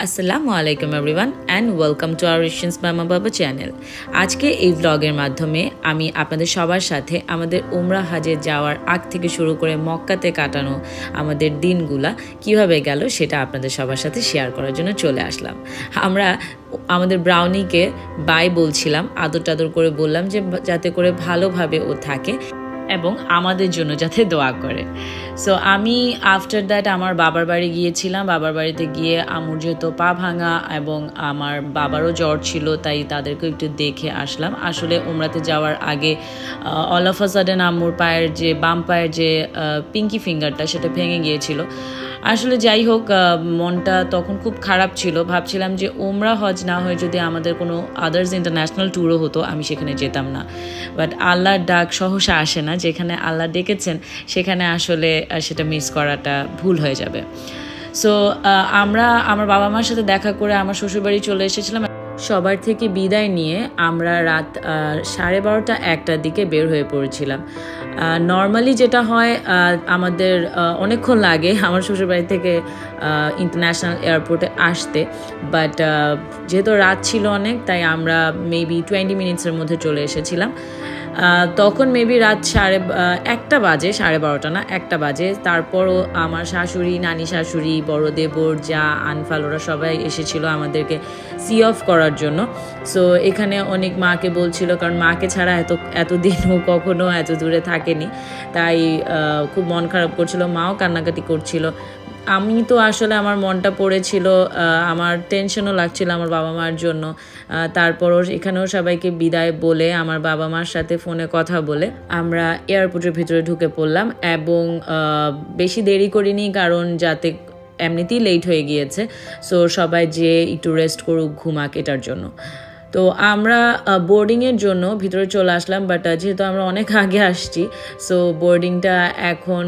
আসসালামু আলাইকুম everyone and welcome to our রিশনস মামা বাবা চ্যানেল। আজকে এই ব্লগের মাধ্যমে আমি আপনাদের সবার সাথে আমাদের উমরা হাজে যাওয়ার আগ থেকে শুরু করে মক্কাতে কাটানো আমাদের দিনগুলা কিভাবে গেল সেটা আপনাদের সবার সাথে শেয়ার করার জন্য চলে আসলাম। আমরা আমাদের ব্রাউনিকে বাই বলছিলাম, আদর টাদর করে বললাম যে যাতে করে ভালোভাবে ও থাকে এবং আমাদের জন্য যাতে দোয়া করে। সো আমি আফটার দ্যাট আমার বাবার বাড়ি গিয়েছিলাম। বাবার বাড়িতে গিয়ে আম্মুর যেহেতু পা ভাঙা এবং আমার বাবারও জ্বর ছিল, তাই তাদেরকেও একটু দেখে আসলাম। আসলে উমরাতে যাওয়ার আগে অল অফ আ সাডেন আম্মুর পায়ের যে বাম পায়ের যে পিঙ্কি ফিঙ্গারটা সেটা ভেঙে গিয়েছিল। আসলে যাই হোক, মনটা তখন খুব খারাপ ছিল। ভাবছিলাম যে উমরা হজ না হয়ে যদি আমাদের কোনো আদার্স ইন্টারন্যাশনাল ট্যুরও হতো আমি সেখানে যেতাম না। বাট আল্লাহর ডাক সহসা আসে না, যেখানে আল্লাহ ডেকেছেন সেখানে আসলে সেটা মিস করাটা ভুল হয়ে যাবে। সো আমরা আমার বাবা মার সাথে দেখা করে আমার শ্বশুরবাড়ি চলে এসেছিলাম। সবার থেকে বিদায় নিয়ে আমরা রাত 12:30-1টার দিকে বের হয়ে পড়েছিলাম। নর্মালি যেটা হয় আমাদের অনেকক্ষণ লাগে আমার শ্বশুরবাড়ি থেকে ইন্টারন্যাশনাল এয়ারপোর্টে আসতে, বাট যেহেতু রাত ছিল অনেক তাই আমরা মেবি 20 মিনিটসের মধ্যে চলে এসেছিলাম। তখন মেবি রাত 1:30 বাজে, 12:30 না 1টা বাজে। তারপরও আমার শাশুড়ি, নানি শাশুড়ি, বড় দেবর, যা আনফাল ওরা সবাই এসেছিল আমাদেরকে সি অফ করার জন্য। সো এখানে অনেক মাকে বলছিল, কারণ মাকে ছাড়া এতদিনও কখনো এত দূরে থাকেনি, তাই খুব মন খারাপ করছিল, মাও কান্নাকাটি করছিল। আমি তো আসলে আমার মনটা পড়েছিল, আমার টেনশনও লাগছিল আমার বাবা মার জন্য। তারপরও এখানেও সবাইকে বিদায় বলে আমার বাবা মার সাথে ফোনে কথা বলে আমরা এয়ারপোর্টের ভিতরে ঢুকে পড়লাম এবং বেশি দেরি করিনি, কারণ যাতে এমনিতেই লেট হয়ে গিয়েছে। সো সবাই যে একটু রেস্ট করুক, ঘুমাক, এটার জন্য। তো আমরা বোর্ডিংয়ের জন্য ভিতরে চলে আসলাম, বাট যেহেতু আমরা অনেক আগে আসছি সো বোর্ডিংটা এখন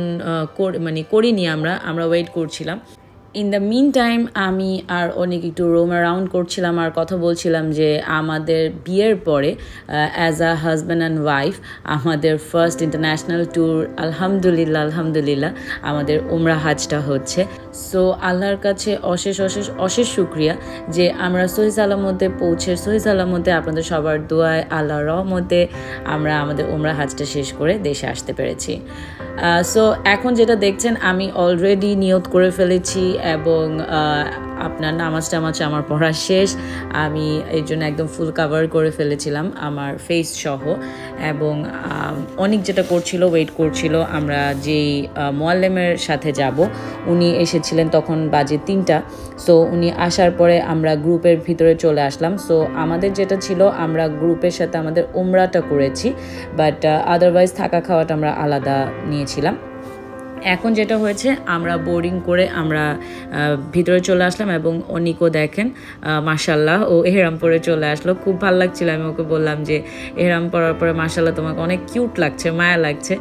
করিনি, আমরা ওয়েট করছিলাম। ইন দ্য মিন টাইম আমি আর অনেক একটু রোম অ্যারাউন্ড করছিলাম আর কথা বলছিলাম যে আমাদের বিয়ের পরে as a husband and wife আমাদের ফার্স্ট ইন্টারন্যাশনাল ট্যুর আলহামদুলিল্লাহ আমাদের উমরা হাজটা হচ্ছে। সো আল্লাহর কাছে অশেষ শুকরিয়া যে আমরা সহি সালামতে সহি সালামতে আপনাদের সবার দোয়ায় আল্লাহর রহমতে আমরা আমাদের উমরা হাজটা শেষ করে দেশে আসতে পেরেছি। সো এখন যেটা দেখছেন আমি অলরেডি নিয়ত করে ফেলেছি এবং আপনার নামাজ টামাজ আমার পড়া শেষ। আমি এই জন্য একদম ফুল কাভার করে ফেলেছিলাম আমার ফেস সহ, এবং অনেক যেটা ওয়েট করছিল। আমরা যেই মোয়াল্লেমের সাথে যাব উনি এসেছিলেন তখন বাজে 3টা। সো উনি আসার পরে আমরা গ্রুপের ভিতরে চলে আসলাম। সো আমাদের যেটা ছিল আমরা গ্রুপের সাথে আমাদের উমরাটা করেছি, বাট আদারওয়াইজ থাকা খাওয়াটা আমরা আলাদা নিয়েছিলাম। এখন যেটা হয়েছে আমরা বোর্ডিং করে আমরা ভিতরে চলে আসলাম এবং অনিকও দেখেন মাশাল্লাহ ও এহরাম পরে চলে আসলো। খুব ভালো লাগছিল। আমি ওকে বললাম যে এহরাম পরার পরে মাশাল্লাহ তোমাকে অনেক কিউট লাগছে, মায়া লাগছে।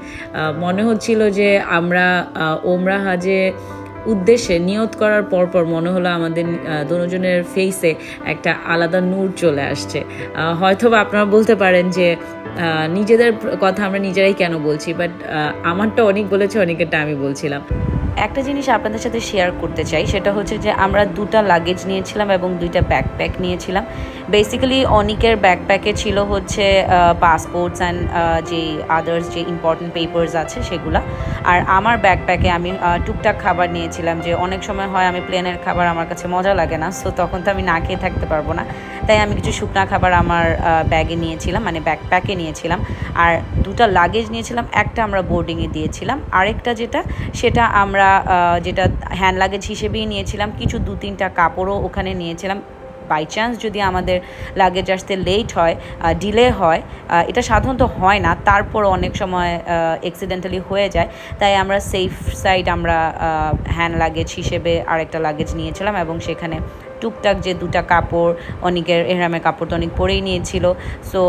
মনে হচ্ছিল যে আমরা উমরা হাজে উদ্দেশ্যে নিয়ত করার পরপর মনে হলো আমাদের দুজনের ফেসে একটা আলাদা নূর চলে আসছে। হয়তোবা আপনারা বলতে পারেন যে নিজেদের কথা আমরা নিজেরাই কেন বলছি, বাট আমারটা অনেক বলেছে, অনেকেরটা আমি বলছিলাম। একটা জিনিস আপনাদের সাথে শেয়ার করতে চাই, সেটা হচ্ছে যে আমরা 2টা লাগেজ নিয়েছিলাম এবং 2টা ব্যাকপ্যাক নিয়েছিলাম। বেসিক্যালি অনেকের ব্যাকপ্যাকে ছিল হচ্ছে পাসপোর্টস অ্যান্ড যে আদার্স যে ইম্পর্টেন্ট পেপার্স আছে সেগুলো, আর আমার ব্যাকপ্যাকে আমি টুকটাক খাবার নিয়েছিলাম। যে অনেক সময় হয় আমি প্লেনের খাবার আমার কাছে মজা লাগে না, সো তখন তো আমি না খেয়ে থাকতে পারবো না, তাই আমি কিছু শুকনা খাবার আমার ব্যাগে নিয়েছিলাম, মানে ব্যাকপ্যাকে নিয়েছিলাম। আর 2টা লাগেজ নিয়েছিলাম, একটা আমরা বোর্ডিংয়ে দিয়েছিলাম, আরেকটা সেটা আমরা যেটা হ্যান্ড লাগেজ হিসেবেই নিয়েছিলাম। কিছু 2-3টা কাপড়ও ওখানে নিয়েছিলাম। বাই চান্স যদি আমাদের লাগেজ আসতে লেট হয়, ডিলে হয়, এটা সাধারণত হয় না, তারপর অনেক সময় অ্যাক্সিডেন্টালি হয়ে যায়, তাই আমরা সেফ সাইড আমরা হ্যান্ড লাগেজ হিসেবে আরেকটা লাগেজ নিয়েছিলাম। এবং সেখানে টুকটাক যে 2টা কাপড়, অনেকের এহরামের কাপড় তো অনেক পরেই নিয়েছিল। সো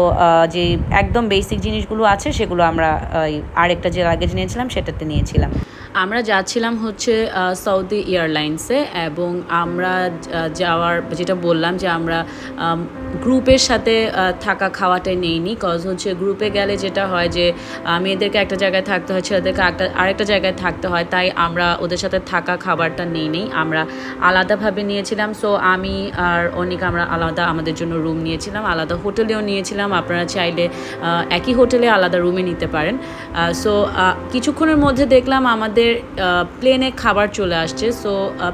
যে একদম বেসিক জিনিসগুলো আছে সেগুলো আমরা আরেকটা যে লাগেজ নিয়েছিলাম সেটাতে নিয়েছিলাম। আমরা যাচ্ছিলাম হচ্ছে সৌদি এয়ারলাইন্সে, এবং আমরা যাওয়ার যেটা বললাম যে আমরা গ্রুপের সাথে থাকা খাওয়াটাই নেইনি, কজ হচ্ছে গ্রুপে গেলে যেটা হয় যে মেয়েদেরকে একটা জায়গায় থাকতে হয়, ছেলেদেরকে আরেকটা জায়গায় থাকতে হয়, তাই আমরা ওদের সাথে থাকা খাবারটা নেই আমরা আলাদাভাবে নিয়েছিলাম। সো আমি আর অনেক আমরা আলাদা আমাদের জন্য রুম নিয়েছিলাম, আলাদা হোটেলেও নিয়েছিলাম। আপনারা চাইলে একই হোটেলে আলাদা রুমে নিতে পারেন। সো কিছুক্ষণের মধ্যে দেখলাম আমাদের প্লেনে খাবার চলে আসছে। সো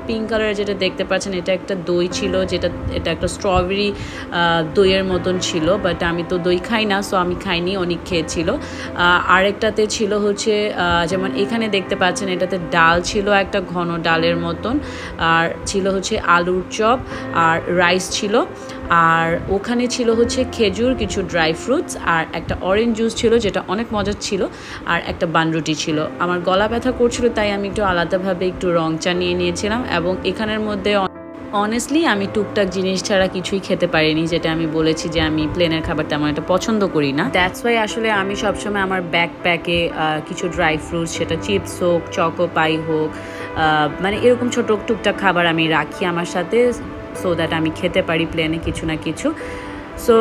পিঙ্ক কালারের যেটা দেখতে পাচ্ছেন এটা একটা দই ছিল, এটা একটা স্ট্রবেরি দইয়ের মতন ছিল, বাট আমি তো দই খাই না, সো আমি খাইনি, অনেক খেয়েছিল। আরেকটাতে ছিল হচ্ছে যেমন এখানে দেখতে পাচ্ছেন এটাতে ডাল ছিল, একটা ঘন ডালের মতন, আর ছিল হচ্ছে আলুর চপ আর রাইস ছিল, আর ওখানে ছিল হচ্ছে খেজুর, কিছু ড্রাই ফ্রুটস আর একটা অরেঞ্জ জুস ছিল যেটা অনেক মজার ছিল, আর একটা বানরুটি ছিল। আমার গলা ব্যথা করছিল তাই আমি একটু আলাদাভাবে একটু রং চা নিয়ে নিয়েছিলাম। এবং এখানের মধ্যে অনেস্টলি আমি টুকটাক জিনিস ছাড়া কিছুই খেতে পারিনি, যেটা আমি বলেছি যে আমি প্লেনের খাবার তেমন একটা পছন্দ করি না। দ্যাটস ওয়াই আসলে আমি সবসময় আমার ব্যাকপ্যাকে কিছু ড্রাই ফ্রুটস, সেটা চিপস হোক, চকো পাই হোক, মানে এরকম ছোটো টুকটাক খাবার আমি রাখি আমার সাথে, সো দ্যাট আমি খেতে পারি প্লেনে কিছু না কিছু। সো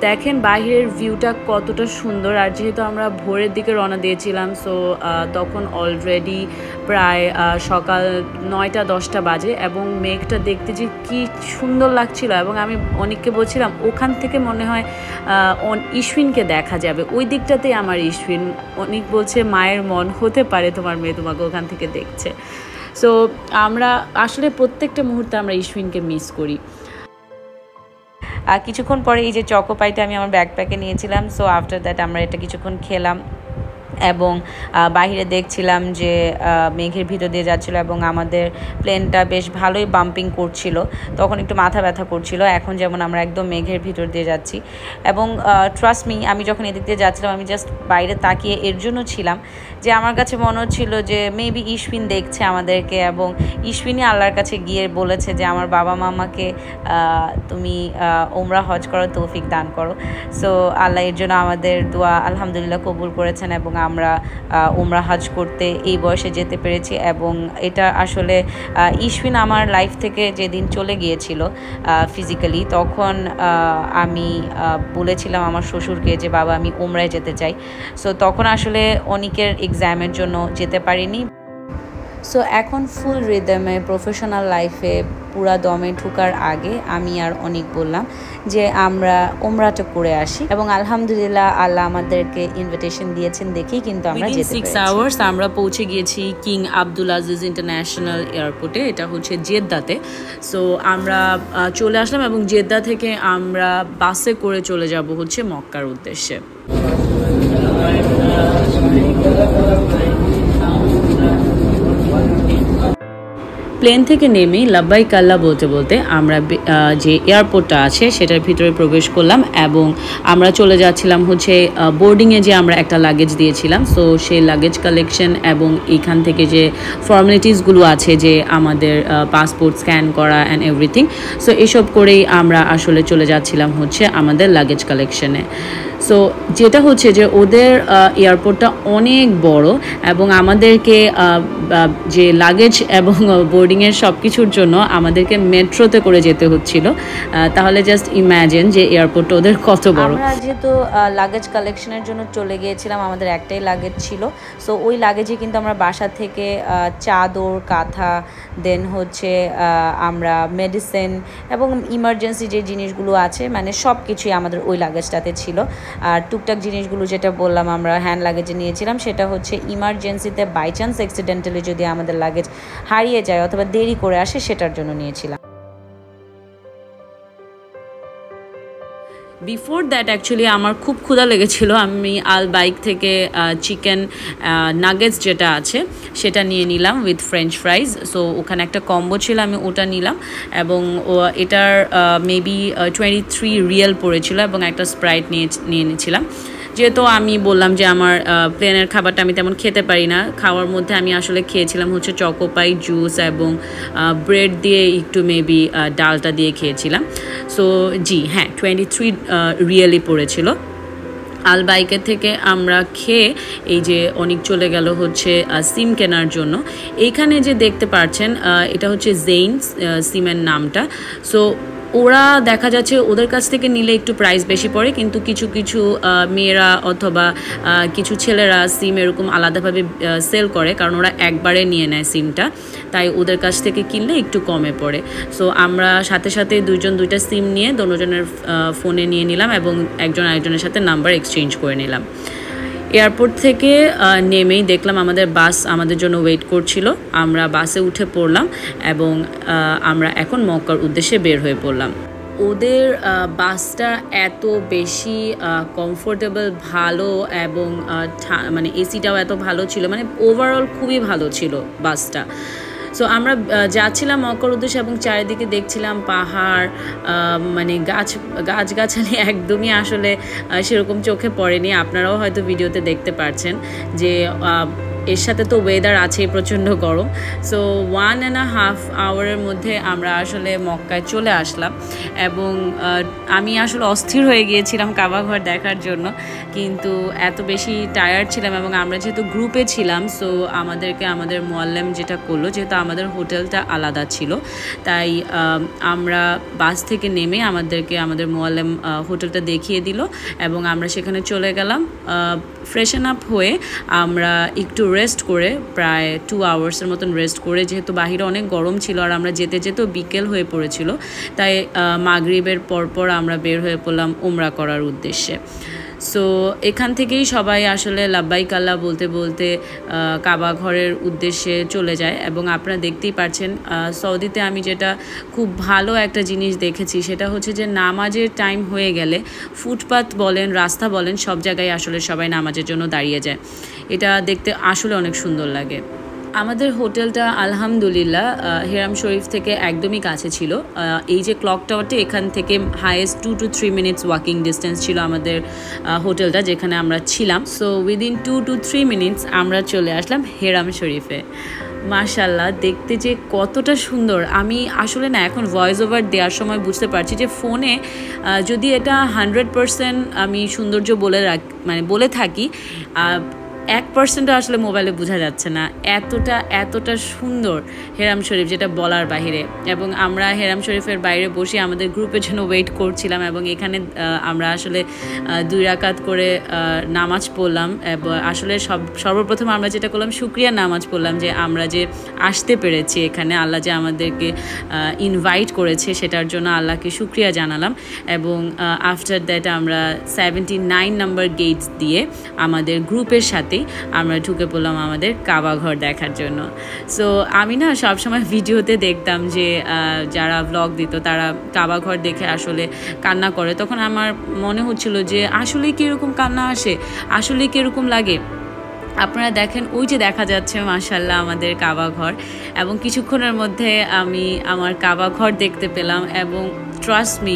দেখেন বাইরের ভিউটা কতটা সুন্দর। আর যেহেতু আমরা ভোরের দিকে রওনা দিয়েছিলাম, সো তখন অলরেডি প্রায় সকাল 9টা-10টা বাজে, এবং মেঘটা দেখতে যে কি সুন্দর লাগছিল। এবং আমি অনেককে বলছিলাম ওখান থেকে মনে হয় ইসফিনকে দেখা যাবে, ওই দিকটাতেই আমার ইসফিন। অনেক বলছে মায়ের মন, হতে পারে তোমার মেয়ে তোমাকে ওখান থেকে দেখছে। সো আমরা আসলে প্রত্যেকটা মুহূর্তে আমরা ইসফিনকে মিস করি। কিছুক্ষণ পরে এই যে চকো পাইটা আমি আমার ব্যাকপ্যাকে নিয়েছিলাম। সো আফটার দ্যাট আমরা এটা কিছুক্ষণ খেলাম এবং বাহিরে দেখছিলাম যে মেঘের ভিতর দিয়ে যাচ্ছিলো এবং আমাদের প্লেনটা বেশ ভালোই বাম্পিং করছিল। তখন একটু মাথা ব্যথা করছিল, এখন যেমন আমরা একদম মেঘের ভিতর দিয়ে যাচ্ছি। এবং ট্রাস্ট মি, আমি যখন এদিক দিয়ে যাচ্ছিলাম আমি জাস্ট বাইরে তাকিয়ে এর জন্য ছিলাম যে আমার কাছে মনে হচ্ছিল যে মেবি ইসফিন দেখছে আমাদেরকে, এবং ইসফিনই আল্লাহর কাছে গিয়ে বলেছে যে আমার বাবা মামাকে তুমি ওমরা হজ করো, তৌফিক দান করো। সো আল্লাহ এর জন্য আমাদের দোয়া আলহামদুলিল্লাহ কবুল করেছেন এবং আমরা ওমরা হজ করতে এই বয়সে যেতে পেরেছি। এবং এটা আসলে ইসফিন আমার লাইফ থেকে যেদিন চলে গিয়েছিল ফিজিক্যালি, তখন আমি বলেছিলাম আমার শ্বশুরকে যে বাবা আমি ওমরায় যেতে চাই। সো তখন আসলে অনেকের এক্সামের জন্য যেতে পারিনি। সো এখন ফুল রিদমে প্রফেশনাল লাইফে পুরা দমে ঢোকার আগে আমি আর অনেক বললাম যে আমরা ওমরাটা করে আসি, এবং আলহামদুলিল্লাহ আল্লাহ আমাদেরকে ইনভিটেশন দিয়েছেন দেখেই কিন্তু আমরা যেতে পেরেছি। 6 আওয়ার্স আমরা পৌঁছে গিয়েছি কিং আব্দুল আজিজ ইন্টারন্যাশনাল এয়ারপোর্টে, এটা হচ্ছে জেদ্দাতে। সো আমরা চলে আসলাম এবং জেদ্দা থেকে আমরা বাসে করে চলে যাব হচ্ছে মক্কার উদ্দেশ্যে। প্লেন থেকে নেমে লাব্বাইক আল্লাহ বলতে বলতে আমরা যে এয়ারপোর্টটা আছে সেটার ভিতরে প্রবেশ করলাম, এবং আমরা চলে যাচ্ছিলাম হচ্ছে বোর্ডিংয়ে যে আমরা একটা লাগেজ দিয়েছিলাম। সো সেই লাগেজ কালেকশন এবং এখান থেকে যে ফর্মালিটিসগুলো আছে যে আমাদের পাসপোর্ট স্ক্যান করা অ্যান্ড এভরিথিং, সো এসব করেই আমরা আসলে চলে যাচ্ছিলাম হচ্ছে আমাদের লাগেজ কালেকশনে। সো যেটা হচ্ছে যে ওদের এয়ারপোর্টটা অনেক বড়, এবং আমাদেরকে যে লাগেজ এবং বোর্ডিংয়ের সব কিছুর জন্য আমাদেরকে মেট্রোতে করে যেতে হচ্ছিল। তাহলে জাস্ট ইম্যাজিন যে এয়ারপোর্টটা ওদের কত বড়। আমরা যেহেতু লাগেজ কালেকশনের জন্য চলে গিয়েছিলাম, আমাদের একটাই লাগেজ ছিল। সো ওই লাগেজে কিন্তু আমরা বাসা থেকে চাদর, কাঁথা, দেন হচ্ছে আমরা মেডিসিন এবং ইমার্জেন্সি যে জিনিসগুলো আছে মানে সব কিছুই আমাদের ওই লাগেজটাতে ছিল। আর টুকটাক জিনিসগুলো যেটা বললাম আমরা হ্যান্ড লাগেজে নিয়েছিলাম, সেটা হচ্ছে ইমার্জেন্সিতে বাই চান্স অ্যাক্সিডেন্টালি যদি আমাদের লাগেজ হারিয়ে যায় অথবা দেরি করে আসে সেটার জন্য নিয়েছিলাম। বিফোর দ্যাট অ্যাকচুয়ালি আমার খুব ক্ষুধা লেগেছিল, আমি আল বাইক থেকে চিকেন নাগেটস যেটা আছে সেটা নিয়ে নিলাম উইথ ফ্রেঞ্চ ফ্রাইজ। সো ওখানে একটা কম্বো ছিল, আমি ওটা নিলাম, এবং এটার মেবি 23 রিয়েল পড়েছিল, এবং একটা স্প্রাইট নিয়ে নিয়েছিলাম। যেহেতু আমি বললাম যে আমার প্লেনের খাবারটা আমি তেমন খেতে পারি না, খাওয়ার মধ্যে আমি আসলে খেয়েছিলাম হচ্ছে চকোপাই, জুস এবং ব্রেড দিয়ে একটু মেবি ডালটা দিয়ে খেয়েছিলাম। সো জি হ্যাঁ, 23 রিয়েলই পড়েছিল। আল বাইকের থেকে আমরা খেয়ে এই যে অনেক চলে গেল হচ্ছে সিম কেনার জন্য। এইখানে যে দেখতে পাচ্ছেন এটা হচ্ছে জেইন সিমের নামটা। সো ওরা দেখা যাচ্ছে ওদের কাছ থেকে নিলে একটু প্রাইস বেশি পড়ে, কিন্তু কিছু কিছু মেয়েরা অথবা কিছু ছেলেরা সিম এরকম আলাদাভাবে সেল করে, কারণ ওরা একবারে নিয়ে নেয় সিমটা, তাই ওদের কাছ থেকে কিনলে একটু কমে পড়ে। সো আমরা সাথে সাথে দুইজন দুইটা সিম নিয়ে দুজনের ফোনে নিয়ে নিলাম এবং একজন আরেকজনের সাথে নাম্বার এক্সচেঞ্জ করে নিলাম। এয়ারপোর্ট থেকে নেমেই দেখলাম আমাদের বাস আমাদের জন্য ওয়েট করছিল। আমরা বাসে উঠে পড়লাম এবং আমরা এখন মক্কার উদ্দেশ্যে বের হয়ে পড়লাম। ওদের বাসটা এত বেশি কমফোর্টেবল, ভালো এবং মানে এসিটাও এত ভালো ছিল, মানে ওভারঅল খুবই ভালো ছিল বাসটা। সো আমরা যাচ্ছিলাম মক্কার উদ্দেশ্যে এবং চারিদিকে দেখছিলাম পাহাড়, মানে গাছগাছালি একদমই আসলে সেরকম চোখে পড়েনি। আপনারাও হয়তো ভিডিওতে দেখতে পাচ্ছেন যে এর সাথে তো ওয়েদার আছেই প্রচণ্ড গরম। সো 1.5 আওয়ারের মধ্যে আমরা আসলে মক্কায় চলে আসলাম এবং আমি আসলে অস্থির হয়ে গিয়েছিলাম কাবা ঘর দেখার জন্য, কিন্তু এত বেশি টায়ার্ড ছিলাম এবং আমরা যেহেতু গ্রুপে ছিলাম, সো আমাদেরকে আমাদের মোয়াল্লেম যেটা করলো, যেহেতু আমাদের হোটেলটা আলাদা ছিল, তাই আমরা বাস থেকে নেমে আমাদেরকে আমাদের মোয়াল্লেম হোটেলটা দেখিয়ে দিল এবং আমরা সেখানে চলে গেলাম। ফ্রেশন আপ হয়ে আমরা একটু রেস্ট করে প্রায় 2 আওয়ার্সের মতন রেস্ট করে, যেহেতু বাহিরে অনেক গরম ছিল আর আমরা যেতে যেতেও বিকেল হয়ে পড়েছিল, তাই মাগরিবের পরপর আমরা বের হয়ে পড়লাম উমরা করার উদ্দেশ্যে। সো এখান থেকেই সবাই আসলে লাব্বাইক আল্লাহ বলতে বলতে কাবা ঘরের উদ্দেশ্যে চলে যায় এবং আপনারা দেখতেই পাচ্ছেন সৌদিতে আমি যেটা খুব ভালো একটা জিনিস দেখেছি সেটা হচ্ছে যে নামাজের টাইম হয়ে গেলে ফুটপাত বলেন, রাস্তা বলেন, সব জায়গায় আসলে সবাই নামাজের জন্য দাঁড়িয়ে যায়। এটা দেখতে আসলে অনেক সুন্দর লাগে। আমাদের হোটেলটা আলহামদুলিল্লাহ হেরাম শরীফ থেকে একদমই কাছে ছিল। এই যে ক্লক টাওয়ারটি, এখান থেকে highest 2 to 3 minutes walking distance ছিল আমাদের হোটেলটা যেখানে আমরা ছিলাম। সো উইদিন 2 to 3 মিনিটস আমরা চলে আসলাম হেরাম শরীফে। মাশাল্লাহ, দেখতে যে কতটা সুন্দর, আমি আসলে না এখন ভয়েস ওভার দেওয়ার সময় বুঝতে পারছি যে ফোনে যদি এটা 100% আমি সৌন্দর্য বলে থাকি, 1% আসলে মোবাইলে বোঝা যাচ্ছে না, এতটা সুন্দর হেরাম শরীফ, যেটা বলার বাহিরে। এবং আমরা হেরাম শরীফের বাইরে বসে আমাদের গ্রুপের জন্য ওয়েট করছিলাম এবং এখানে আমরা আসলে 2 রাকাত করে নামাজ পড়লাম। আসলে সর্বপ্রথম আমরা যেটা করলাম শুকরিয়া নামাজ পড়লাম যে আমরা যে আসতে পেরেছি এখানে, আল্লাহ যে আমাদেরকে ইনভাইট করেছে সেটার জন্য আল্লাহকে শুকরিয়া জানালাম। এবং আফটার দ্যাট আমরা 79 নাম্বার গেটস দিয়ে আমাদের গ্রুপের সাথে আমরা ঢুকে পড়লাম আমাদের কাবা ঘর দেখার জন্য। সো আমি না সবসময় ভিডিওতে দেখতাম যে যারা ব্লগ দিত তারা কাবা ঘর দেখে আসলে কান্না করে, তখন আমার মনে হচ্ছিল যে আসলেই কীরকম কান্না আসে, আসলেই কীরকম লাগে। আপনারা দেখেন ওই যে দেখা যাচ্ছে মাশাল্লাহ আমাদের কাবা ঘর, এবং কিছুক্ষণের মধ্যে আমি আমার কাবা ঘর দেখতে পেলাম। এবং ট্রাস্ট মি,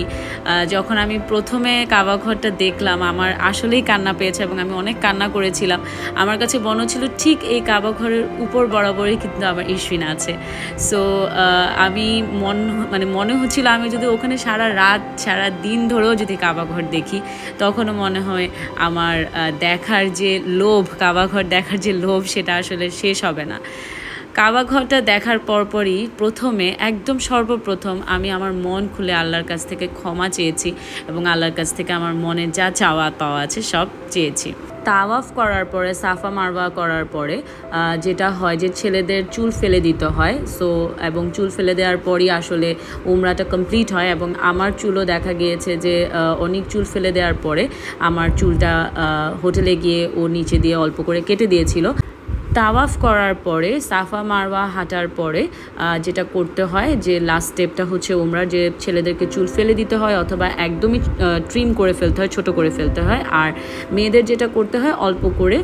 যখন আমি প্রথমে কাবা ঘরটা দেখলাম আমার আসলেই কান্না পেয়েছে এবং আমি অনেক কান্না করেছিলাম। আমার কাছে মনে হচ্ছিল ঠিক এই কাবা ঘরের উপর বরাবরই কিন্তু আমার ইশফিন আছে। সো আমি মনে হচ্ছিল আমি যদি ওখানে সারা দিন ধরেও যদি কাবা ঘর দেখি, তখনও মনে হয় আমার দেখার যে লোভ, কাবা ঘর দেখার যে লোভ, সেটা আসলে শেষ হবে না। কাবা ঘরটা দেখার পরপরই একদম সর্বপ্রথম আমি আমার মন খুলে আল্লাহর কাছ থেকে ক্ষমা চেয়েছি এবং আল্লাহর কাছ থেকে আমার মনে যা চাওয়া পাওয়া আছে সব চেয়েছি। তাওয়াফ করার পরে, সাফা মারওয়া করার পরে যেটা হয় যে ছেলেদের চুল ফেলে দিতে হয়। এবং চুল ফেলে দেওয়ার পরই আসলে উমরাটা কমপ্লিট হয়। এবং আমার চুলও দেখা গিয়েছে যে অনেক চুল ফেলে দেওয়ার পরে আমার চুলটা হোটেলে গিয়ে ও নিচে দিয়ে অল্প করে কেটে দিয়েছিল। তাওয়াফ করার পরে, সাফা মারওয়া হাঁটার পরে যেটা করতে হয়, যে লাস্ট স্টেপটা হচ্ছে উমরার, যে ছেলেদেরকে চুল ফেলে দিতে হয় অথবা একদমই ট্রিম করে ফেলতে হয়, ছোট করে ফেলতে হয়। আর মেয়েদের যেটা করতে হয় অল্প করে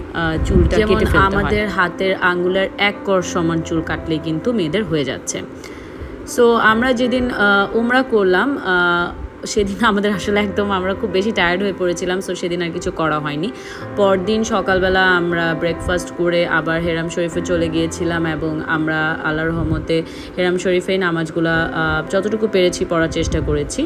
চুলটা কেটে ফেলতে হয়। আমাদের হাতের আঙ্গুলের 1 কর সমান চুল কাটলেই কিন্তু মেয়েদের হয়ে যাচ্ছে। সো আমরা যেদিন উমরা করলাম সেদিন আমাদের আসলে একদম আমরা খুব বেশি টায়ার্ড হয়ে পড়েছিলাম, সো সেদিন আর কিছু করা হয়নি। পরদিন সকালবেলা আমরা ব্রেকফাস্ট করে আবার হেরাম শরীফে চলে গিয়েছিলাম এবং আমরা আল্লাহর রহমতে হেরাম শরীফেই নামাজগুলো যতটুকু পেরেছি পড়ার চেষ্টা করেছি।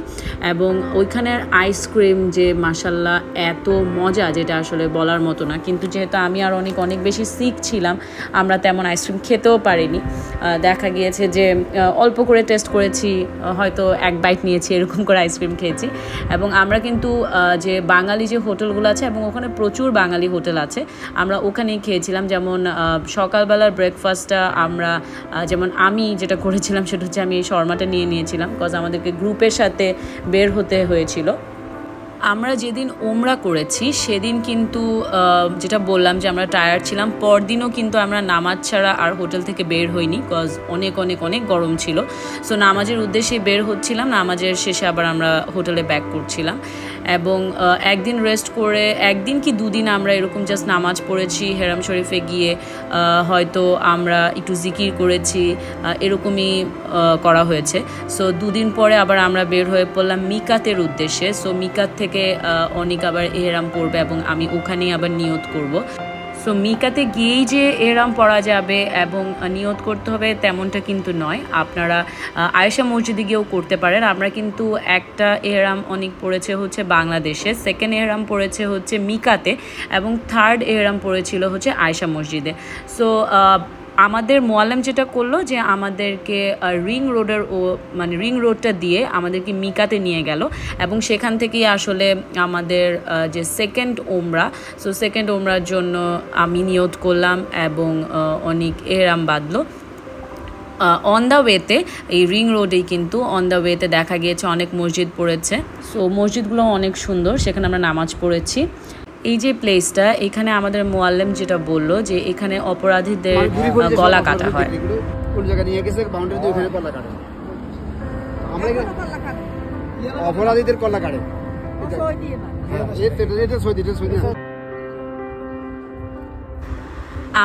এবং ওইখানের আইসক্রিম যে মাশাল্লাহ এত মজা, যেটা আসলে বলার মতো না। কিন্তু যেহেতু আমি আর অনেক বেশি সিক ছিলাম, আমরা তেমন আইসক্রিম খেতেও পারিনি। দেখা গিয়েছে যে অল্প করে টেস্ট করেছি, হয়তো এক বাইট নিয়েছি, এরকম করে আইসক্রিম খেয়েছি। এবং আমরা কিন্তু যে বাঙালি যে হোটেলগুলো আছে, এবং ওখানে প্রচুর বাঙালি হোটেল আছে, আমরা ওখানেই খেয়েছিলাম। যেমন সকালবেলার ব্রেকফাস্টটা আমরা যেমন আমি যেটা করেছিলাম সেটা হচ্ছে আমি এই শর্মাটা নিয়েছিলাম, বিকজ আমাদেরকে গ্রুপের সাথে বের হতে হয়েছিল। আমরা যেদিন ওমরা করেছি সেদিন কিন্তু যেটা বললাম যে আমরা টায়ার্ড ছিলাম, পরদিনও কিন্তু আমরা নামাজ ছাড়া আর হোটেল থেকে বের হইনি, বিকজ অনেক গরম ছিল। সো নামাজের উদ্দেশ্যে বের হচ্ছিলাম, নামাজের শেষে আবার আমরা হোটেলে ব্যাক করছিলাম। এবং একদিন রেস্ট করে একদিন কি দুদিন আমরা এরকম জাস্ট নামাজ পড়েছি হেরাম শরীফে গিয়ে, হয়তো আমরা একটু জিকির করেছি, এরকমই করা হয়েছে। সো দুদিন পরে আবার আমরা বের হয়ে পড়লাম মিকাতের উদ্দেশ্যে। সো মিকাত থেকে অনেক আবার এহরাম পড়বে এবং আমি ওখানেই আবার নিয়ত করব। সো মিকাতে গিয়েই যে এহরাম পরা যাবে এবং নিয়ত করতে হবে তেমনটা কিন্তু নয়, আপনারা আয়েশা মসজিদে গিয়েও করতে পারেন। আমরা কিন্তু একটা এহরাম অনেক পড়েছে হচ্ছে বাংলাদেশে, সেকেন্ড এহরাম পড়েছে হচ্ছে মিকাতে, এবং থার্ড এহরাম পড়েছিল হচ্ছে আয়েশা মসজিদে। সো আমাদের মোয়াল্লেম যেটা করলো যে আমাদেরকে রিং রোডটা দিয়ে আমাদেরকে মিকাতে নিয়ে গেল, এবং সেখান থেকেই আসলে আমাদের যে সেকেন্ড ওমরার জন্য আমি নিয়ত করলাম এবং অনেক এহরাম বাঁধলো। অন দ্য ওয়েতে এই রিং রোডেই কিন্তু অন দ্য ওয়েতে দেখা গিয়েছে অনেক মসজিদ পড়েছে। সো মসজিদগুলো অনেক সুন্দর, সেখানে আমরা নামাজ পড়েছি। এই যে প্লেসটা, এখানে আমাদের মোয়াল্লেম যেটা বললো যে এখানে অপরাধীদের গলা কাটা হয়। অপরাধীদের গলা কাটে।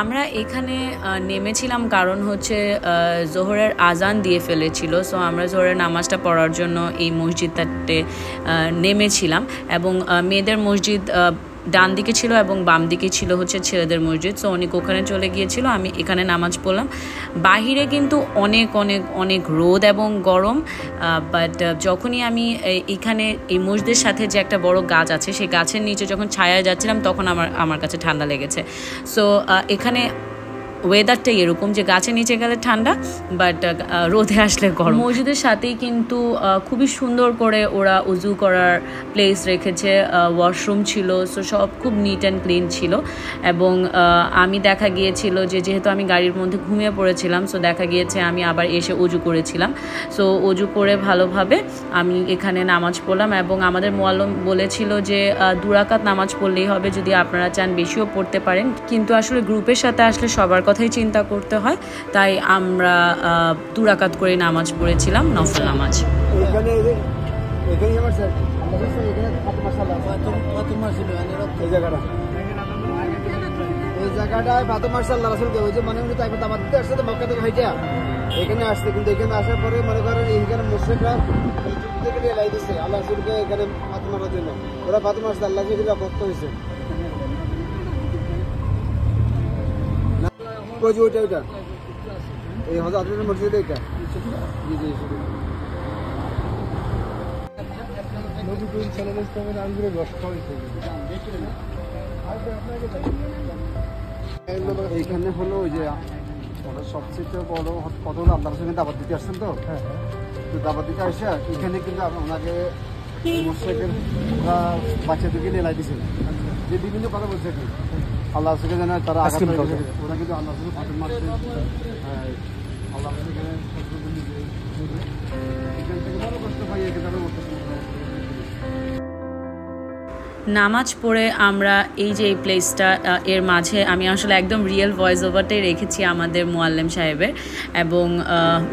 আমরা এখানে নেমেছিলাম কারণ হচ্ছে জোহরের আজান দিয়ে ফেলেছিল। সো আমরা জোহরের নামাজটা পড়ার জন্য এই মসজিদটাতে নেমেছিলাম। এবং মেয়েদের মসজিদ ডান দিকে ছিল এবং বাম দিকে ছিল হচ্ছে ছেলেদের মসজিদ। সো অনেক ওখানে চলে গিয়েছিল, আমি এখানে নামাজ পড়লাম। বাহিরে কিন্তু অনেক রোদ এবং গরম, বাট যখনই আমি এখানে এই মসজিদের সাথে যে একটা বড় গাছ আছে, সেই গাছের নিচে যখন ছায়া যাচ্ছিলাম তখন আমার কাছে ঠান্ডা লেগেছে। সো এখানে ওয়েদারটাই এরকম যে গাছের নিচে গেলে ঠান্ডা, বাট রোদে আসলে গরম। মসজিদের সাথেই কিন্তু খুবই সুন্দর করে ওরা উজু করার প্লেস রেখেছে, ওয়াশরুম ছিল, সো সব খুব নিট অ্যান্ড ক্লিন ছিল। এবং আমি দেখা গিয়েছিল যে যেহেতু আমি গাড়ির মধ্যে ঘুমিয়ে পড়েছিলাম, সো দেখা গিয়েছে আমি আবার এসে উজু করেছিলাম। সো উজু করে ভালোভাবে আমি এখানে নামাজ পড়লাম। এবং আমাদের মুআল্লিম বলেছিল যে 2 রাকাত নামাজ পড়লেই হবে, যদি আপনারা চান বেশিও পড়তে পারেন, কিন্তু আসলে গ্রুপের সাথে আসলে সবার কথাই চিন্তা করতে হয়, তাই আমরা 2 রাকাত করে নামাজ পড়েছিলাম, নফল নামাজ। এখানে আসছে, কিন্তু এখানে আসার পরে মনে করেন এইখানে মুসলিমরা এলাই দিচ্ছে আল্লাহ রসুলকে এখানে ফাতে মারার জন্য। ওরা ফাতে মারছে, আল্লাহ রসুলরা ভক্ত হয়েছে। ওইটা এই হযরত মসজিদ, এটা জি জি এইখানে হলো ওই যে সবচেয়ে বড় কত হলো আল্লাহ রসুল দাওয়াত দিতে আসছেন, তো দাওয়াত দিতে আসছে এখানে কিন্তু ওনাকে মুশরিকের বাচ্চাদেরকে নেলাই দিয়েছিল, যে বিভিন্ন কথা বলছে কি আল্লাহ রসুলকে যেন তারা আঘাত করে। ওরা কিন্তু আল্লাহ রসুল ফাতে মারছে, আল্লাহ রসুলকে এখান থেকে বড় কষ্ট পাই, এখানে নামাজ পড়ে আমরা এই যে এই প্লেসটা এর মাঝে আমি আসলে একদম রিয়েল ভয়েস ওভারটাই রেখেছি আমাদের মোয়াল্লেম সাহেবের, এবং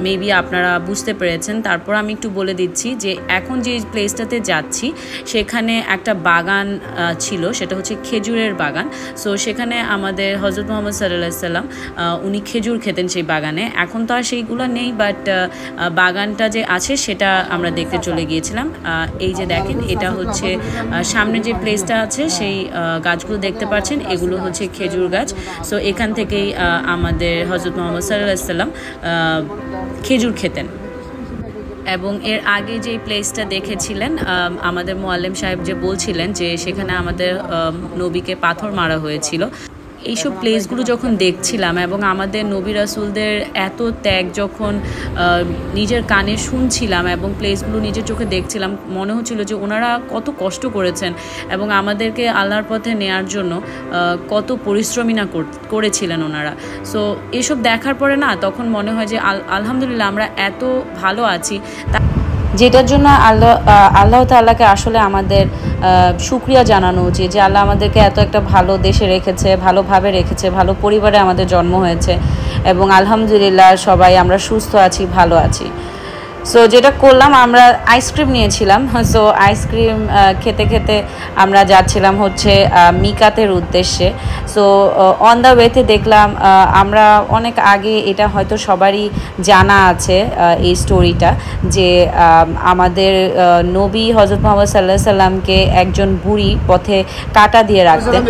মেবি আপনারা বুঝতে পেরেছেন। তারপর আমি একটু বলে দিচ্ছি যে এখন যে প্লেসটাতে যাচ্ছি সেখানে একটা বাগান ছিল, সেটা হচ্ছে খেজুরের বাগান। সো সেখানে আমাদের হজরত মুহাম্মদ সাল্লাল্লাহু আলাইহি সাল্লাম উনি খেজুর খেতেন সেই বাগানে। এখন তো আর সেইগুলো নেই, বাট বাগানটা যে আছে সেটা আমরা দেখতে চলে গিয়েছিলাম। এই যে দেখেন, এটা হচ্ছে সামনে যে প্লেসটা আছে সেই গাছগুলো দেখতে পাচ্ছেন, এগুলো হচ্ছে খেজুর গাছ। সো এখান থেকেই আমাদের হজরত মুহাম্মদ সাল্লাল্লাহু আলাইহি সাল্লাম খেজুর খেতেন। এবং এর আগে যে প্লেসটা দেখেছিলেন আমাদের মোয়াল্লেম সাহেব যে বলছিলেন যে সেখানে আমাদের নবীকে পাথর মারা হয়েছিল, এইসব প্লেসগুলো যখন দেখছিলাম এবং আমাদের নবী রাসূলদের এত ত্যাগ যখন নিজের কানে শুনছিলাম এবং প্লেসগুলো নিজের চোখে দেখছিলাম, মনে হচ্ছিল যে ওনারা কত কষ্ট করেছেন এবং আমাদেরকে আল্লাহর পথে নেয়ার জন্য কত পরিশ্রমী না করেছিলেন ওনারা। সো এসব দেখার পরে না তখন মনে হয় যে আলহামদুলিল্লাহ আমরা এত ভালো আছি, যেটার জন্য আল্লাহ তাআলাকে আসলে আমাদের শুকরিয়া জানানো উচিত যে আল্লাহ আমাদেরকে এত একটা ভালো দেশে রেখেছে, ভালোভাবে রেখেছে, ভালো পরিবারে আমাদের জন্ম হয়েছে, এবং আলহামদুলিল্লাহ সবাই আমরা সুস্থ আছি, ভালো আছি। সো যেটা করলাম, আমরা আইসক্রিম নিয়েছিলাম। সো আইসক্রিম খেতে খেতে আমরা যাচ্ছিলাম হচ্ছে মিকাতের উদ্দেশ্যে। সো অন দ্য ওয়েতে দেখলাম, আমরা অনেক আগে এটা হয়তো সবারই জানা আছে এই স্টোরিটা, যে আমাদের নবী হজরত মুহাম্মদ সাল্লাল্লাহু আলাইহি সাল্লামকে একজন বুড়ি পথে কাঁটা দিয়ে রাখতেন।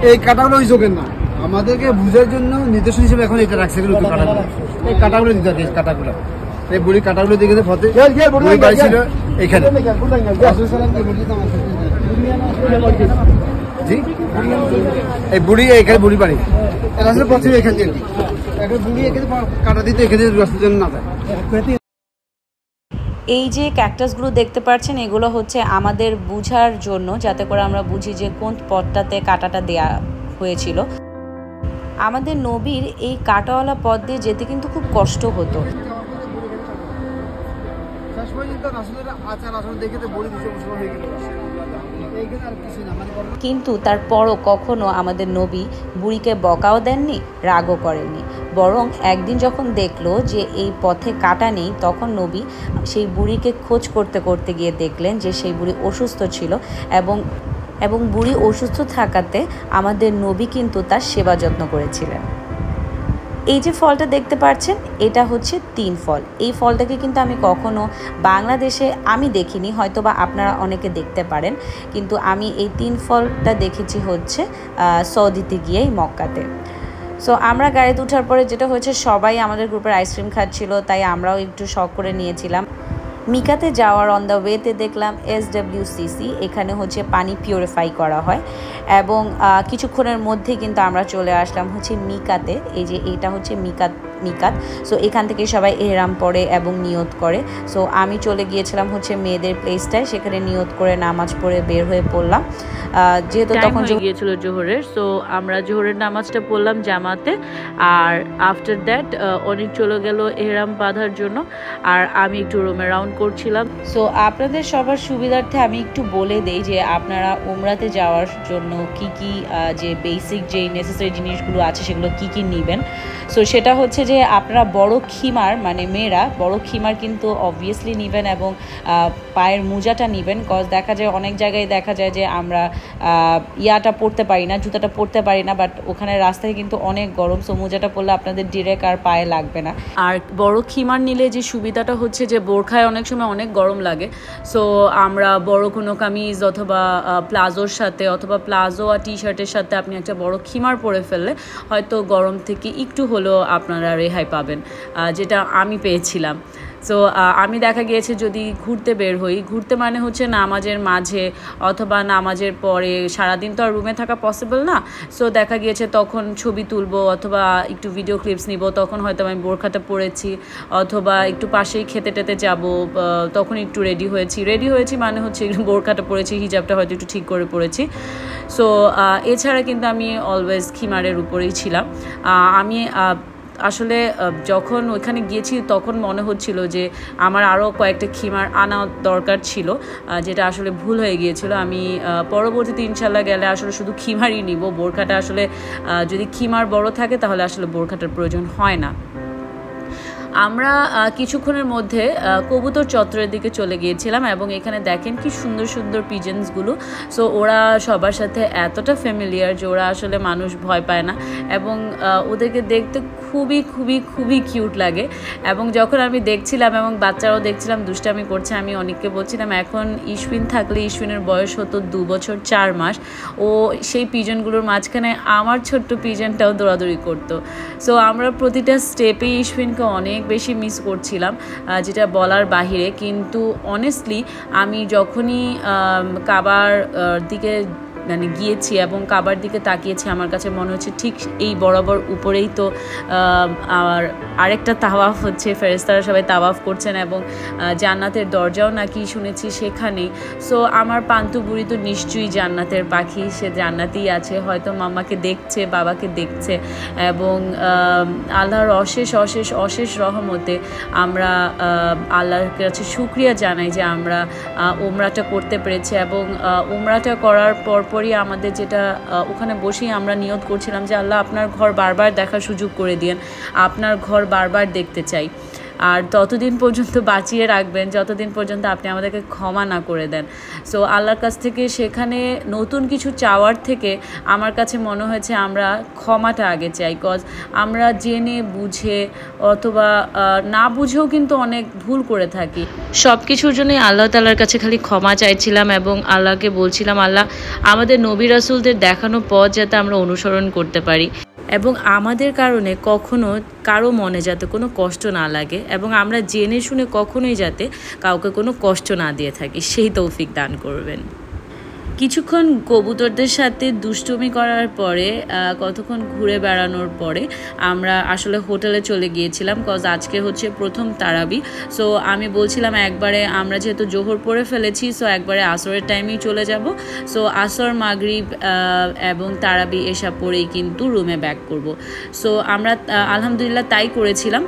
এই কাঁটাগুলো ওই যোগের না, আমাদেরকে বুঝার জন্য নির্দেশন হিসেবে এখন এটা রাখছে কাঁটাগুলো। এই কাঁটাগুলো দিতে হবে, কাঁটাগুলো এই বুড়ি কাঁটাগুলো দেখে ফতে বাড়ি ছিল এখানে। জি, এই বুড়ি এখানে বুড়ি বাড়ি আসলে পথে এখান থেকে বুড়ি এখানে কাঁটা দিতে এখানে রাস্তার জন্য না যায়। এই যে ক্যাকটাসগুলো দেখতে পাচ্ছেন, এগুলো হচ্ছে আমাদের বুঝার জন্য, যাতে করে আমরা বুঝি যে কোন পথটাতে কাঁটাটা দেয়া হয়েছিল। আমাদের নবীর এই কাঁটাওয়ালা পথ দিয়ে যেতে কিন্তু খুব কষ্ট হতো। কিন্তু তারপরও কখনো আমাদের নবী বুড়িকে বকাও দেননি, রাগও করেননি, বরং একদিন যখন দেখলো যে এই পথে কাঁটা নেই, তখন নবী সেই বুড়িকে খোঁজ করতে করতে গিয়ে দেখলেন যে সেই বুড়ি অসুস্থ ছিল, এবং বুড়ি অসুস্থ থাকাতে আমাদের নবী কিন্তু তার সেবা যত্ন করেছিলেন। এই যে ফলটা দেখতে পাচ্ছেন, এটা হচ্ছে 3 ফল। এই ফলটাকে কিন্তু আমি কখনো বাংলাদেশে আমি দেখিনি, হয়তো বা আপনারা অনেকে দেখতে পারেন, কিন্তু আমি এই 3 ফলটা দেখেছি হচ্ছে সৌদিতে গিয়েই, মক্কাতে। সো আমরা গাড়িতে ওঠার পরে যেটা হয়েছে, সবাই আমাদের গ্রুপের আইসক্রিম খাচ্ছিল, তাই আমরাও একটু শখ করে নিয়েছিলাম। মিকাতে যাওয়ার অন দ্য ওয়েতে দেখলাম SWCC, এখানে হচ্ছে পানি পিউরিফাই করা হয়, এবং কিছুক্ষণের মধ্যে কিন্তু আমরা চলে আসলাম হচ্ছে মিকাতে। এই যে এটা হচ্ছে মিকাত। সো এখান থেকে সবাই এহরাম পরে এবং নিয়ত করে। সো আমি চলে গিয়েছিলাম হচ্ছে মেয়েদের প্লেসটায়, সেখানে নিয়ত করে নামাজ পড়ে বের হয়ে পড়লাম, যেহেতু তখন গিয়েছিল জোহরের। সো আমরা জোহরের নামাজটা পড়লাম জামাতে, আর আফটার দ্যাট অনেক চলে গেল এহরাম বাঁধার জন্য, আর আমি একটু রুমে রাউন্ড করছিলাম। সো আপনাদের সবার সুবিধার্থে আমি একটু বলে দেই যে আপনারা উমরাতে যাওয়ার জন্য কি কি যে বেসিক যে নেসেসারি জিনিসগুলো আছে সেগুলো কি কি নেবেন। সো সেটা হচ্ছে যে আপনারা বড় খিমার, মানে মেয়েরা বড় খিমার কিন্তু অবভিয়াসলি নেবেন, এবং পায়ের মোজাটা নেবেন। কজ দেখা যায় অনেক জায়গায় দেখা যায় যে আমরা ইয়াটা পরতে পারি না, জুতাটা পরতে পারি না, বাট ওখানে রাস্তায় কিন্তু অনেক গরম। সো মোজাটা পরলে আপনাদের ডিরেক্ট আর পায়ে লাগবে না। আর বড় খিমার নিলে যে সুবিধাটা হচ্ছে যে বোরখায় অনেক সময় অনেক গরম লাগে। সো আমরা বড় কোনো কামিজ অথবা প্লাজোর সাথে, অথবা প্লাজো আর টি-শার্টের সাথে আপনি একটা বড় খিমার পরে ফেললে হয়তো গরম থেকে একটু হলেও আপনারা রেহাই পাবেন, যেটা আমি পেয়েছিলাম। সো আমি দেখা গিয়েছে যদি ঘুরতে বের হই, ঘুরতে মানে হচ্ছে নামাজের মাঝে অথবা নামাজের পরে, সারাদিন তো আর রুমে থাকা পসিবল না। সো দেখা গিয়েছে তখন ছবি তুলবো অথবা একটু ভিডিও ক্লিপস নিব, তখন হয়তো আমি বোরখাটা পরেছি, অথবা একটু পাশেই খেতে টেতে যাব, তখন একটু রেডি হয়েছি মানে হচ্ছে বোরখাটা পরেছি, হিজাবটা হয়তো একটু ঠিক করে পরেছি। সো এছাড়া কিন্তু আমি অলওয়েজ খিমারের উপরেই ছিলাম। আমি আসলে যখন ওইখানে গিয়েছি তখন মনে হচ্ছিল যে আমার আরও কয়েকটা খিমার আনা দরকার ছিল, যেটা আসলে ভুল হয়ে গিয়েছিল। আমি পরবর্তীতে ইনশাল্লাহ গেলে আসলে শুধু খিমারই নিব। বোরখাটা আসলে যদি খিমার বড় থাকে তাহলে আসলে বোরখাটার প্রয়োজন হয় না। আমরা কিছুক্ষণের মধ্যে কবুতর চত্বরের দিকে চলে গিয়েছিলাম এবং এখানে দেখেন কি সুন্দর সুন্দর পিজেন্সগুলো। সো ওরা সবার সাথে এতটা ফ্যামিলিয়ার যে ওরা আসলে মানুষ ভয় পায় না এবং ওদেরকে দেখতে খুবই খুবই খুবই কিউট লাগে। এবং যখন আমি দেখছিলাম এবং বাচ্চারাও দেখছিলাম দুষ্টামি করছে, আমি অনেককে বলছিলাম এখন ইশফিন থাকলে, ইশফিনের বয়স হতো 2 বছর 4 মাস, ও সেই পিজনগুলোর মাঝখানে আমার ছোট্ট পিজনটাও দৌড়াদৌড়ি করতো। সো আমরা প্রতিটা স্টেপে ইশফিনকে অনেক বেশি মিস করছিলাম, যেটা বলার বাহিরে। কিন্তু অনেস্টলি আমি যখনই কাবার দিকে মানে গিয়েছি এবং কাবার দিকে তাকিয়েছি, আমার কাছে মনে হচ্ছে ঠিক এই বরাবর উপরেই তো আরেকটা তাওয়াফ হচ্ছে, ফেরেশতারা সবাই তাওয়াফ করছেন এবং জান্নাতের দরজাও নাকি শুনেছি সেখানেই। সো আমার পান্তু বুড়ি তো নিশ্চয়ই জান্নাতের পাখি, সে জান্নাতেই আছে, হয়তো মাম্মাকে দেখছে, বাবাকে দেখছে। এবং আল্লাহর অশেষ অশেষ অশেষ রহমতে আমরা আল্লাহর কাছে শুকরিয়া জানাই যে আমরা উমরাটা করতে পেরেছি। এবং উমরাটা করার পরপরই আমাদের যেটা ওখানে বসেই আমরা নিয়ত করছিলাম যে আল্লাহ আপনার ঘর বারবার দেখার সুযোগ করে দিন, আপনার ঘর বারবার দেখতে চাই, আর ততদিন পর্যন্ত বাঁচিয়ে রাখবেন যতদিন পর্যন্ত আপনি আমাদেরকে ক্ষমা না করে দেন। সো আল্লাহর কাছ থেকে সেখানে নতুন কিছু চাওয়ার থেকে আমার কাছে মনে হয়েছে আমরা ক্ষমাটা আগে চাই। কজ আমরা জেনে বুঝে অথবা না বুঝেও কিন্তু অনেক ভুল করে থাকি। সব কিছুর জন্যই আল্লাহ তাআলার কাছে খালি ক্ষমা চাইছিলাম এবং আল্লাহকে বলছিলাম আল্লাহ আমাদের নবী রাসূলদের দেখানো পথ যাতে আমরা অনুসরণ করতে পারি এবং আমাদের কারণে কখনো কারো মনে যাতে কোনো কষ্ট না লাগে এবং আমরা জেনে শুনে কখনোই যাতে কাউকে কোনো কষ্ট না দিয়ে থাকি, সেই তৌফিক দান করবেন। কিছুক্ষণ কবুতরদের সাথে দুষ্টুমি করার পরে কতক্ষণ ঘুরে বেড়ানোর পরে আমরা আসলে হোটেলে চলে গিয়েছিলাম, কজ আজকে হচ্ছে প্রথম তারাবি। সো আমি বলছিলাম একবারে আমরা যেহেতু জোহর পড়ে ফেলেছি, সো একবারে আসরের টাইমেই চলে যাব। সো আসর, মাগরিব এবং তারাবি এসব পরেই কিন্তু রুমে ব্যাক করব। সো আমরা আলহামদুলিল্লাহ তাই করেছিলাম।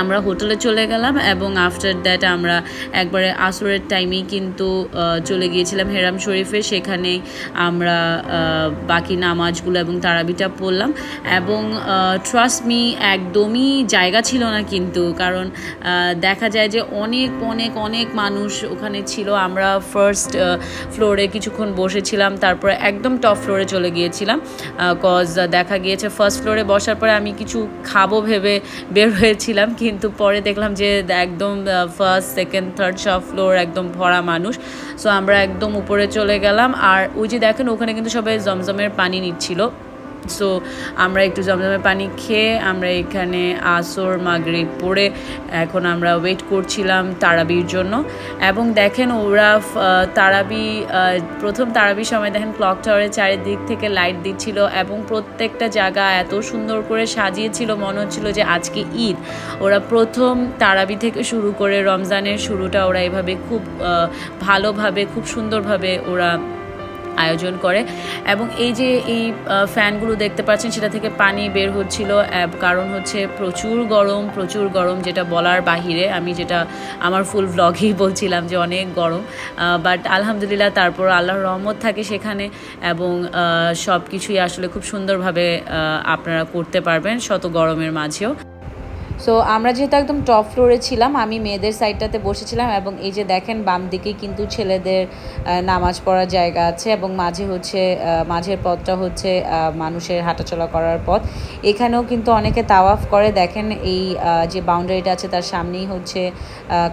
আমরা হোটেলে চলে গেলাম এবং আফটার দ্যাট আমরা একবারে আসরের টাইমেই কিন্তু চলে গিয়েছিলাম হেরাম শরীফে। সেখানে আমরা বাকি নামাজগুলো এবং তারাবিটা পড়লাম এবং ট্রাস্ট মি একদমই জায়গা ছিল না কিন্তু, কারণ দেখা যায় যে অনেক অনেক অনেক মানুষ ওখানে ছিল। আমরা ফার্স্ট ফ্লোরে কিছুক্ষণ বসেছিলাম, তারপরে একদম টপ ফ্লোরে চলে গিয়েছিলাম, কজ দেখা গিয়েছে ফার্স্ট ফ্লোরে বসার পরে আমি কিছু খাবো ভেবে বের হয়েছিলাম, কিন্তু পরে দেখলাম যে একদম ফার্স্ট, সেকেন্ড, থার্ড সব ফ্লোর একদম ভরা মানুষ। সো আমরা একদম উপরে চলে গেলাম, আর ওই যে দেখেন ওখানে কিন্তু সবাই জমজমের পানি নিচ্ছিল। সো আমরা একটু জমজমের পানি খেয়ে আমরা এখানে আসর মাগরিব পড়ে এখন আমরা ওয়েট করছিলাম তারাবির জন্য। এবং দেখেন ওরা তারাবি প্রথম তারাবির সময় দেখেন ক্লক টাওয়ারের চারিদিক থেকে লাইট দিচ্ছিল এবং প্রত্যেকটা জায়গা এত সুন্দর করে সাজিয়েছিল, মনে হচ্ছিল যে আজকে ঈদ। ওরা প্রথম তারাবি থেকে শুরু করে রমজানের শুরুটা ওরা এভাবে খুব ভালোভাবে খুব সুন্দরভাবে ওরা আয়োজন করে। এবং এই যে এই ফ্যানগুলো দেখতে পাচ্ছেন সেটা থেকে পানি বের হচ্ছিল, কারণ হচ্ছে প্রচুর গরম, যেটা বলার বাহিরে। আমি যেটা আমার ফুল ভ্লগেই বলছিলাম যে অনেক গরম, বাট আলহামদুলিল্লাহ তারপর আল্লাহর রহমত থাকে সেখানে এবং সব কিছুই আসলে খুব সুন্দরভাবে আপনারা করতে পারবেন শত গরমের মাঝেও। সো আমরা যেহেতু একদম টপ ফ্লোরে ছিলাম, আমি মেয়েদের সাইডটাতে বসেছিলাম এবং এই যে দেখেন বাম দিকে কিন্তু ছেলেদের নামাজ পড়ার জায়গা আছে এবং মাঝে হচ্ছে মাঝের পথটা হচ্ছে মানুষের হাঁটাচলা করার পথ। এখানেও কিন্তু অনেকে তাওয়াফ করে, দেখেন এই যে বাউন্ডারিটা আছে তার সামনেই হচ্ছে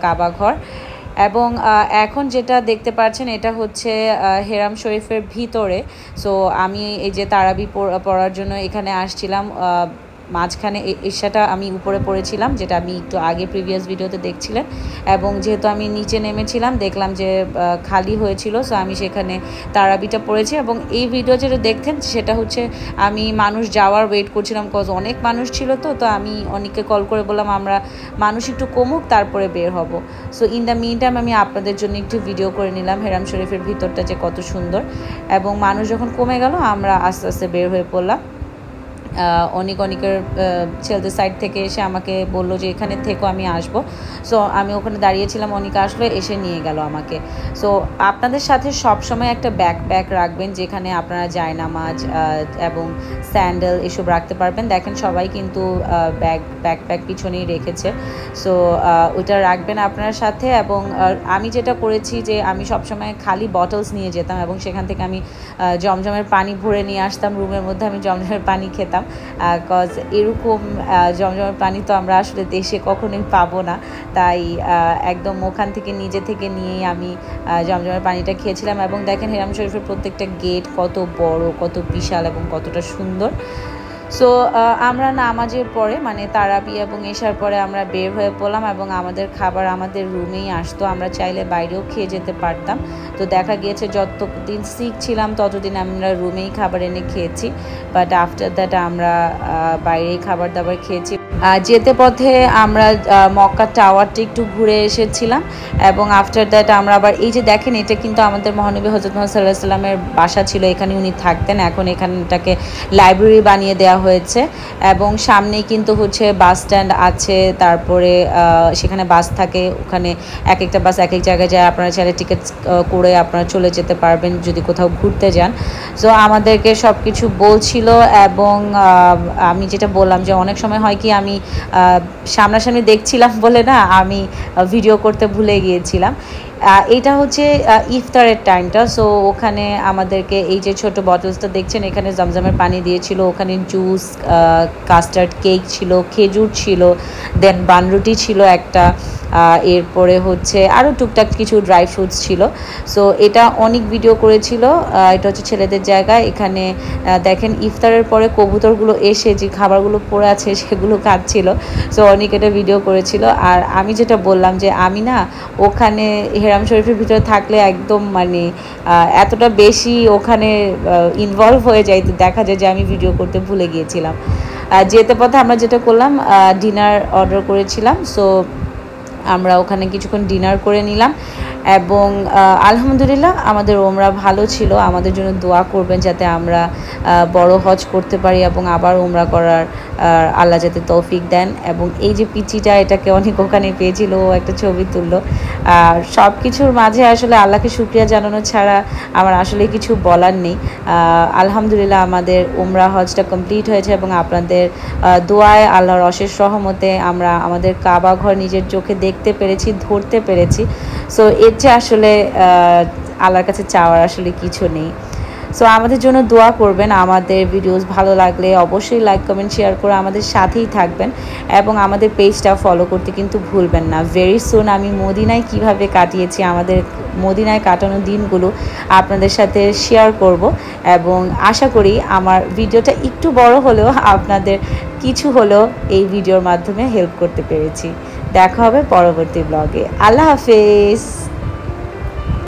কাবা ঘর। এবং এখন যেটা দেখতে পাচ্ছেন এটা হচ্ছে হেরাম শরীফের ভিতরে। সো আমি এই যে তারাবি পড়ার জন্য এখানে আসছিলাম, মাঝখানে এশাটা আমি উপরে পড়েছিলাম, যেটা আমি একটু আগে প্রিভিয়াস ভিডিওতে দেখছিলেন। এবং যেহেতু আমি নিচে নেমেছিলাম দেখলাম যে খালি হয়েছিল, সো আমি সেখানে তারাবিটা পড়েছি। এবং এই ভিডিও যেটা দেখতেন সেটা হচ্ছে আমি মানুষ যাওয়ার ওয়েট করছিলাম, কজ অনেক মানুষ ছিল। তো আমি অনেককে কল করে বললাম আমরা মানুষ একটু কমুক তারপরে বের হব। So in the mean time আমি আপনাদের জন্য একটু ভিডিও করে নিলাম হেরাম শরীফের ভিতরটা যে কত সুন্দর। এবং মানুষ যখন কমে গেল আমরা আস্তে আস্তে বের হয়ে পড়লাম। অনেকের ছেলেদের সাইড থেকে এসে আমাকে বললো যে এখানে থেকেও আমি আসবো। সো আমি ওখানে দাঁড়িয়েছিলাম, অনেকে আসলো, এসে নিয়ে গেল আমাকে। সো আপনাদের সাথে সবসময় একটা ব্যাকপ্যাক রাখবেন যেখানে আপনারা জায়নামাজ এবং স্যান্ডেল এসব রাখতে পারবেন। দেখেন সবাই কিন্তু ব্যাকপ্যাক পিছনেই রেখেছে। সো ওইটা রাখবেন আপনার সাথে। এবং আমি যেটা করেছি যে আমি সবসময় খালি বটলস নিয়ে যেতাম এবং সেখান থেকে আমি জমজমের পানি ভরে নিয়ে আসতাম রুমের মধ্যে। আমি জমজমের পানি খেতাম, কজ এরকম জমজমের পানি তো আমরা আসলে দেশে কখনোই পাবো না। তাই একদম ওখান থেকে নিজে থেকে নিয়েই আমি জমজমের পানিটা খেয়েছিলাম। এবং দেখেন হেরাম শরীফের প্রত্যেকটা গেট কত বড়, কত বিশাল এবং কতটা সুন্দর। সো আমরা নামাজের পরে মানে তারাবি এবং এশার পরে আমরা বের হয়ে পড়লাম এবং আমাদের খাবার আমাদের রুমেই আসতো। আমরা চাইলে বাইরেও খেয়ে যেতে পারতাম। তো দেখা গিয়েছে যতদিন সিক ছিলাম ততদিন আমরা রুমেই খাবার এনে খেয়েছি, বাট আফটার দ্যাট আমরা বাইরেই খাবার দাবার খেয়েছি। যেতে পথে আমরা মক্কা টাওয়ারটা একটু ঘুরে এসেছিলাম এবং আফটার দ্যাট আমরা আবার এই যে দেখেন এটা কিন্তু আমাদের মহানবী হযরত মুহাম্মদ সাল্লাল্লাহু আলাইহি ওয়াসাল্লামের বাসা ছিল, এখানে উনি থাকতেন। এখন এখানটাকে লাইব্রেরি বানিয়ে দেওয়া হয়েছে এবং সামনেই কিন্তু হচ্ছে বাস স্ট্যান্ড আছে। তারপরে সেখানে বাস থাকে, ওখানে এক একটা বাস এক এক জায়গায় যায়, আপনারা চাইলে টিকিট করে আপনারা চলে যেতে পারবেন যদি কোথাও ঘুরতে যান। সো আমাদেরকে সব কিছু বলছিল এবং আমি যেটা বললাম যে অনেক সময় হয় কি আমি সামনাসামনি দেখছিলাম বলে না আমি ভিডিও করতে ভুলে গিয়েছিলাম। এটা হচ্ছে ইফতারের টাইমটা। সো ওখানে আমাদেরকে এই যে ছোট বটলসটা দেখছেন এখানে জমজমের পানি দিয়েছিল, ওখানে জুস, কাস্টার্ড কেক ছিল, খেজুর ছিল, দেন বানরুটি ছিল একটা, এরপরে হচ্ছে আরও টুকটাক কিছু ড্রাই ফ্রুটস ছিল। সো এটা অনেক ভিডিও করেছিল। এটা হচ্ছে ছেলেদের জায়গা। এখানে দেখেন ইফতারের পরে কবুতরগুলো এসে যে খাবারগুলো পড়ে আছে সেগুলো খাচ্ছিল। সো অনেক এটা ভিডিও করেছিল। আর আমি যেটা বললাম যে আমি না ওখানে হেরাম শরীফের ভিতরে থাকলে একদম মানে এতটা বেশি ওখানে ইনভলভ হয়ে যাই, তো দেখা যায় যে আমি ভিডিও করতে ভুলে গিয়েছিলাম। যেতে পথে আমরা যেটা করলাম ডিনার অর্ডার করেছিলাম। সো আমরা ওখানে কিছুক্ষণ ডিনার করে নিলাম এবং আলহামদুলিল্লাহ আমাদের ওমরা ভালো ছিল। আমাদের জন্য দোয়া করবেন যাতে আমরা বড় হজ করতে পারি এবং আবার ওমরা করার আল্লাহ যাতে তৌফিক দেন। এবং এই যে পিচিটা এটাকে অনেক ওখানে পেয়েছিল, ও একটা ছবি তুললো। আর সব কিছুর মাঝে আসলে আল্লাহকে শুকরিয়া জানানো ছাড়া আমার আসলে কিছু বলার নেই। আলহামদুলিল্লাহ আমাদের ওমরা হজটা কমপ্লিট হয়েছে এবং আপনাদের দোয়ায় আল্লাহর অশেষ রহমতে আমরা আমাদের কাবা ঘর নিজের চোখে দেখতে পেরেছি, ধরতে পেরেছি। সো এর চেয়ে আসলে আল্লাহর কাছে চাওয়ার আসলে কিছু নেই। সো আমাদের জন্য দোয়া করবেন। আমাদের ভিডিওস ভালো লাগলে অবশ্যই লাইক কমেন্ট শেয়ার করে আমাদের সাথেই থাকবেন এবং আমাদের পেজটা ফলো করতে কিন্তু ভুলবেন না। ভেরি সুন আমি মদিনায় কিভাবে কাটিয়েছি, আমাদের মদিনায় কাটানো দিনগুলো আপনাদের সাথে শেয়ার করব এবং আশা করি আমার ভিডিওটা একটু বড় হলেও আপনাদের কিছু হলেও এই ভিডিওর মাধ্যমে হেল্প করতে পেরেছি। দেখা হবে পরবর্তী ব্লগে। আল্লাহ হাফেজ।